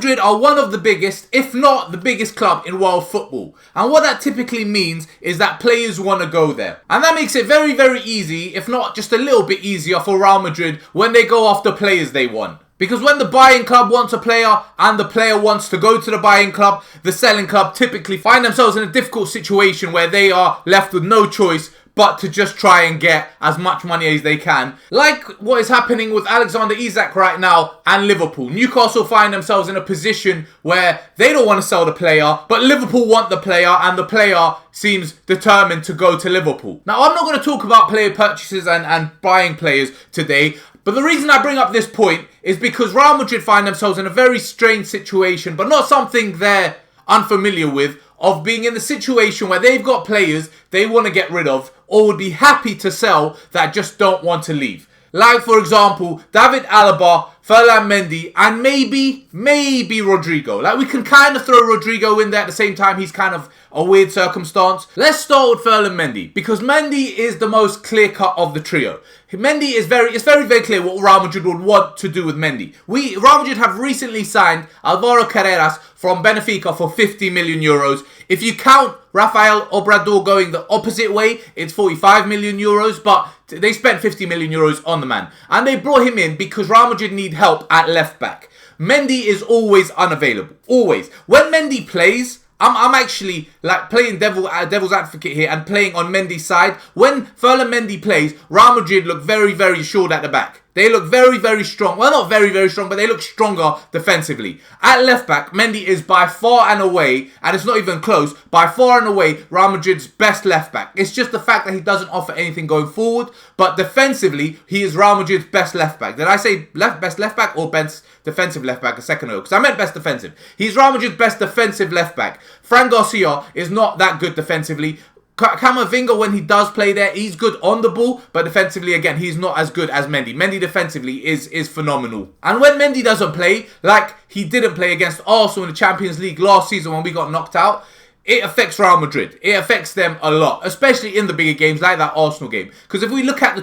Madrid are one of the biggest, if not the biggest club in world football. And what that typically means is that players want to go there. And that makes it very, very easy, if not just a little bit easier for Real Madrid when they go after players they want. Because when the buying club wants a player and the player wants to go to the buying club, the selling club typically find themselves in a difficult situation where they are left with no choice but to just try and get as much money as they can. Like what is happening with Alexander Isak right now and Liverpool. Newcastle find themselves in a position where they don't want to sell the player, but Liverpool want the player and the player seems determined to go to Liverpool. Now, I'm not going to talk about player purchases and buying players today, but the reason I bring up this point is because Real Madrid find themselves in a very strange situation, but not something they're unfamiliar with, of being in the situation where they've got players they want to get rid of or would be happy to sell that just don't want to leave. Like, for example, David Alaba, Ferland Mendy, and maybe Rodrygo. Like, we can kind of throw Rodrygo in there at the same time. He's kind of a weird circumstance. Let's start with Ferland Mendy, because Mendy is the most clear-cut of the trio. Mendy is it's very, very clear what Real Madrid would want to do with Mendy. Real Madrid have recently signed Alvaro Carreras from Benifica for 50 million euros. If you count Rafael Obrador going the opposite way, it's 45 million euros, but they spent 50 million euros on the man. And they brought him in because Real Madrid need help at left back. Mendy is always unavailable. Always. When Mendy plays, I'm actually like playing devil's advocate here and playing on Mendy's side. When Ferland Mendy plays, Real Madrid look very, very short at the back. They look very, very strong. Well, not very, very strong, but they look stronger defensively. At left back, Mendy is by far and away, and it's not even close, by far and away Real Madrid's best left back. It's just the fact that he doesn't offer anything going forward, but defensively, he is Real Madrid's best left back. Did I say best left back or best defensive left back a second ago? Because I meant best defensive. He's Real Madrid's best defensive left back. Fran Garcia is not that good defensively. Camavinga, when he does play there, he's good on the ball, but defensively, again, he's not as good as Mendy. Mendy defensively is phenomenal. And when Mendy doesn't play, like he didn't play against Arsenal in the Champions League last season when we got knocked out, it affects Real Madrid. It affects them a lot, especially in the bigger games like that Arsenal game. Because if we look at the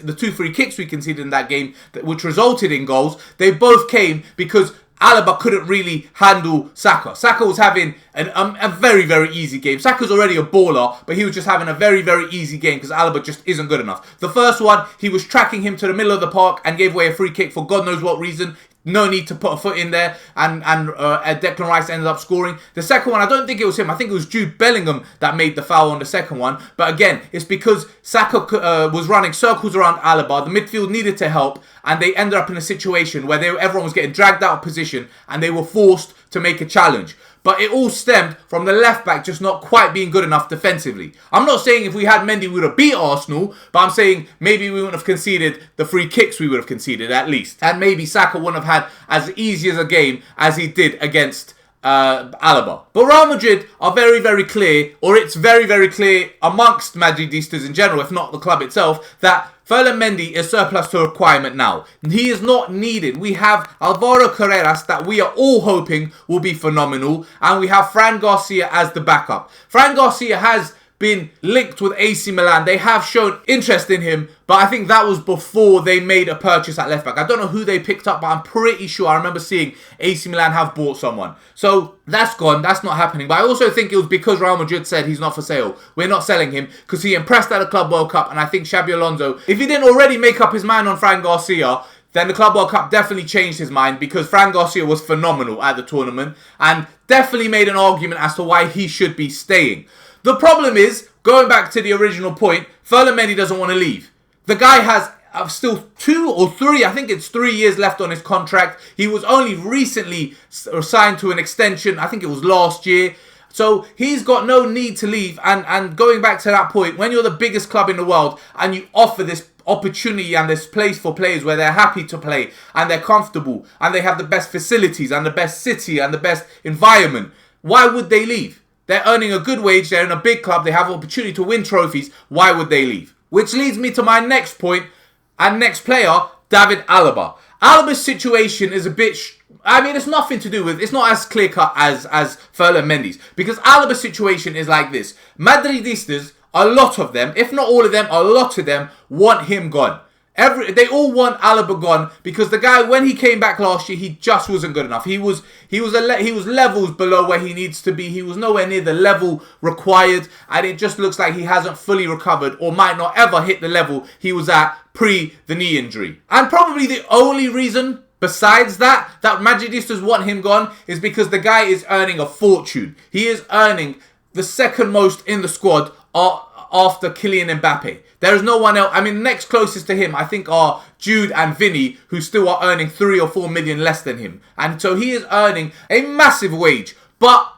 the two free kicks we conceded in that game, which resulted in goals, they both came because Alaba couldn't really handle Saka. Saka was having a very, very easy game. Saka's already a baller, but he was just having a very, very easy game because Alaba just isn't good enough. The first one, he was tracking him to the middle of the park and gave away a free kick for God knows what reason. No need to put a foot in there, and Declan Rice ended up scoring. The second one, I don't think it was him. I think it was Jude Bellingham that made the foul on the second one. But again, it's because Saka was running circles around Alaba. The midfield needed to help, and they ended up in a situation where everyone was getting dragged out of position, and they were forced to make a challenge. But it all stemmed from the left back just not quite being good enough defensively. I'm not saying if we had Mendy, we would have beat Arsenal, but I'm saying maybe we wouldn't have conceded the free kicks we would have conceded at least. And maybe Saka wouldn't have had as easy as a game as he did against Alaba. But Real Madrid are very, very clear, or it's very, very clear amongst Madridistas in general, if not the club itself, that Ferland Mendy is surplus to requirement now. He is not needed. We have Alvaro Carreras that we are all hoping will be phenomenal. And we have Fran Garcia as the backup. Fran Garcia has been linked with AC Milan. They have shown interest in him, but I think that was before they made a purchase at left back. I don't know who they picked up, but I'm pretty sure I remember seeing AC Milan have bought someone. So that's gone. That's not happening. But I also think it was because Real Madrid said he's not for sale. We're not selling him because he impressed at the Club World Cup, and I think Xabi Alonso, if he didn't already make up his mind on Fran Garcia, then the Club World Cup definitely changed his mind because Fran Garcia was phenomenal at the tournament and definitely made an argument as to why he should be staying. The problem is, going back to the original point, Ferland Mendy doesn't want to leave. The guy has still 2 or 3, I think it's 3 years left on his contract. He was only recently signed to an extension, I think it was last year. So he's got no need to leave. And going back to that point, when you're the biggest club in the world and you offer this opportunity and this place for players where they're happy to play and they're comfortable and they have the best facilities and the best city and the best environment, why would they leave? They're earning a good wage, they're in a big club, they have an opportunity to win trophies. Why would they leave? Which leads me to my next point and next player, David Alaba. Alaba's situation is a bit... it's nothing to do with... It's not as clear-cut as Ferland Mendy's. Because Alaba's situation is like this. Madridistas, a lot of them, if not all of them, a lot of them want him gone. They all want Alaba gone because the guy, when he came back last year, he just wasn't good enough. He was levels below where he needs to be. He was nowhere near the level required, and it just looks like he hasn't fully recovered or might not ever hit the level he was at pre the knee injury. And probably the only reason besides that Madridistas want him gone is because the guy is earning a fortune. He is earning the second most in the squad after Kylian Mbappe. There is no one else. I mean, the next closest to him, I think, are Jude and Vinny, who still are earning 3 or 4 million less than him. And so he is earning a massive wage. But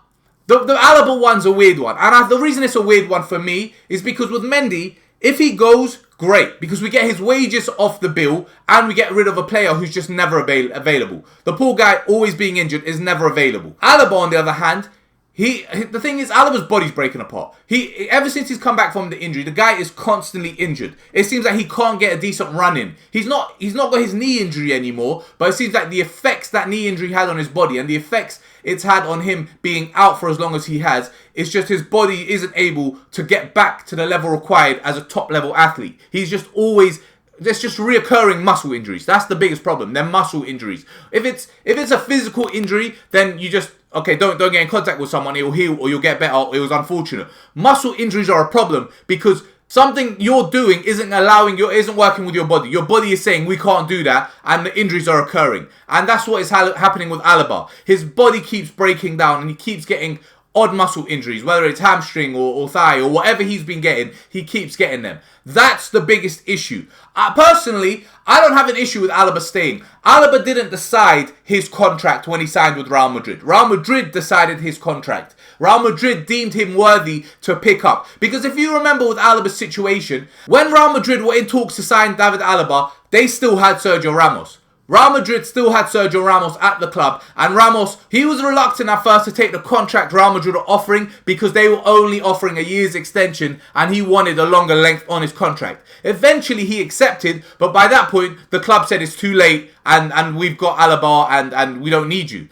the Alaba one's a weird one. And the reason it's a weird one for me is because with Mendy, if he goes, great. Because we get his wages off the bill and we get rid of a player who's just never available. The poor guy, always being injured, is never available. Alaba, on the other hand, the thing is, Alaba's body's breaking apart. Ever since he's come back from the injury, the guy is constantly injured. It seems like he can't get a decent run in. He's not got his knee injury anymore, but it seems like the effects that knee injury had on his body and the effects it's had on him being out for as long as he has, it's just his body isn't able to get back to the level required as a top level athlete. He's just always... There's just reoccurring muscle injuries. That's the biggest problem. They're muscle injuries. If it's a physical injury, then you just... Okay, don't get in contact with someone, it'll heal or you'll get better. It was unfortunate. Muscle injuries are a problem because something you're doing isn't working with your body. Your body is saying, we can't do that, and the injuries are occurring. And that's what is happening with Alaba. His body keeps breaking down and he keeps getting odd muscle injuries, whether it's hamstring or thigh or whatever he's been getting, he keeps getting them. That's the biggest issue. Personally, I don't have an issue with Alaba staying. Alaba didn't decide his contract when he signed with Real Madrid. Real Madrid decided his contract. Real Madrid deemed him worthy to pick up. Because if you remember with Alaba's situation, when Real Madrid were in talks to sign David Alaba, they still had Sergio Ramos. Real Madrid still had Sergio Ramos at the club, and Ramos, he was reluctant at first to take the contract Real Madrid were offering because they were only offering a year's extension and he wanted a longer length on his contract. Eventually he accepted, but by that point the club said it's too late and we've got Alaba and we don't need you.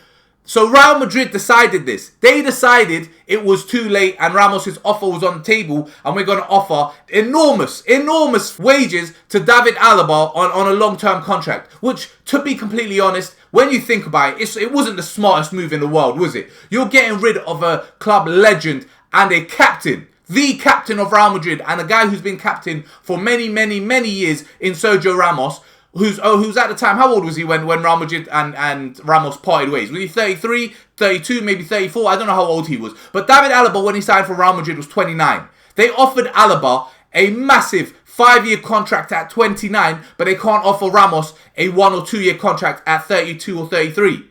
So Real Madrid decided this. They decided it was too late and Ramos' offer was on the table and we're going to offer enormous wages to David Alaba on a long-term contract. Which, to be completely honest, when you think about it, it wasn't the smartest move in the world, was it? You're getting rid of a club legend and a captain. The captain of Real Madrid and a guy who's been captain for many years in Sergio Ramos. Who's at the time, how old was he when Real Madrid and Ramos parted ways? Was he 33, 32, maybe 34? I don't know how old he was. But David Alaba, when he signed for Real Madrid, was 29. They offered Alaba a massive 5-year contract at 29, but they can't offer Ramos a 1 or 2 year contract at 32 or 33.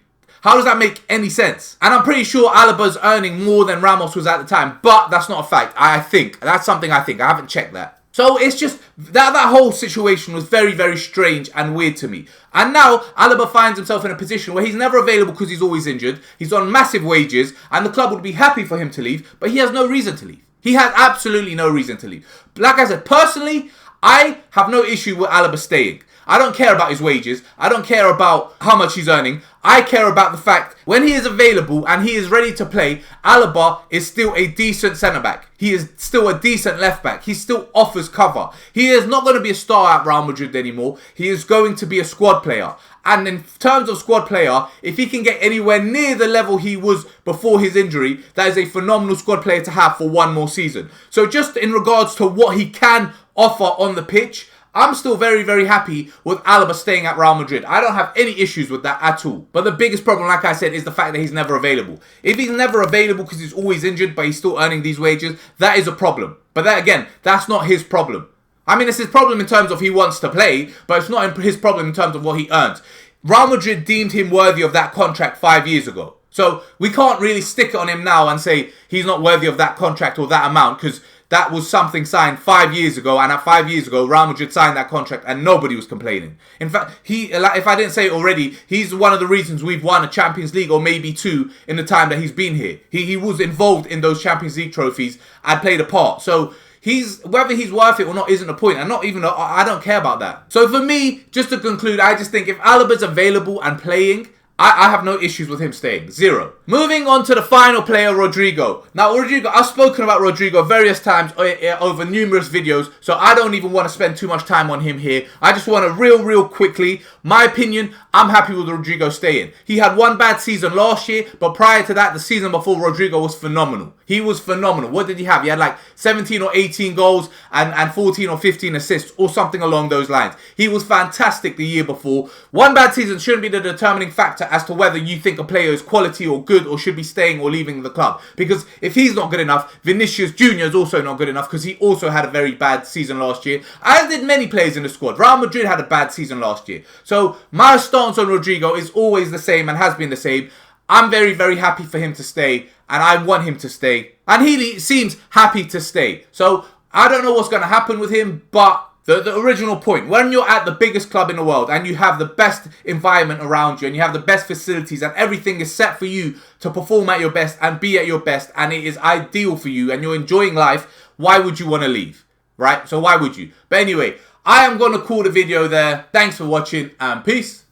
How does that make any sense? And I'm pretty sure Alaba's earning more than Ramos was at the time, but that's not a fact. I think. That's something I think. I haven't checked that. So it's just, that whole situation was very strange and weird to me. And now, Alaba finds himself in a position where he's never available because he's always injured. He's on massive wages, and the club would be happy for him to leave, but he has no reason to leave. He has absolutely no reason to leave. Like I said, personally, I have no issue with Alaba staying. I don't care about his wages. I don't care about how much he's earning. I care about the fact when he is available and he is ready to play, Alaba is still a decent centre-back. He is still a decent left-back. He still offers cover. He is not going to be a star at Real Madrid anymore. He is going to be a squad player. And in terms of squad player, if he can get anywhere near the level he was before his injury, that is a phenomenal squad player to have for one more season. So just in regards to what he can offer on the pitch, I'm still very happy with Alaba staying at Real Madrid. I don't have any issues with that at all. But the biggest problem, like I said, is the fact that he's never available. If he's never available because he's always injured, but he's still earning these wages, that is a problem. But that, again, that's not his problem. I mean, it's his problem in terms of he wants to play, but it's not his problem in terms of what he earns. Real Madrid deemed him worthy of that contract 5 years ago. So we can't really stick it on him now and say he's not worthy of that contract or that amount, because that was something signed 5 years ago, and at 5 years ago, Real Madrid signed that contract and nobody was complaining. In fact, if I didn't say it already, he's one of the reasons we've won a Champions League, or maybe 2, in the time that he's been here. He was involved in those Champions League trophies and played a part. So whether he's worth it or not isn't the point, and I don't care about that. So for me, just to conclude, I just think if Alaba's available and playing, I have no issues with him staying. Zero. Moving on to the final player, Rodrygo. Now, Rodrygo, I've spoken about Rodrygo various times over numerous videos, so I don't even want to spend too much time on him here. I just want to real quickly, my opinion, I'm happy with Rodrygo staying. He had one bad season last year, but prior to that, the season before, Rodrygo was phenomenal. He was phenomenal. What did he have? He had like 17 or 18 goals and 14 or 15 assists or something along those lines. He was fantastic the year before. One bad season shouldn't be the determining factor as to whether you think a player is quality or good or should be staying or leaving the club. Because if he's not good enough, Vinicius Jr. is also not good enough because he also had a very bad season last year, as did many players in the squad. Real Madrid had a bad season last year. So my stance on Rodrygo is always the same and has been the same. I'm very happy for him to stay, and I want him to stay. And he seems happy to stay. So I don't know what's going to happen with him, but the original point, when you're at the biggest club in the world and you have the best environment around you and you have the best facilities and everything is set for you to perform at your best and be at your best and it is ideal for you and you're enjoying life, why would you want to leave? Right? So why would you? But anyway, I am going to call the video there. Thanks for watching and peace.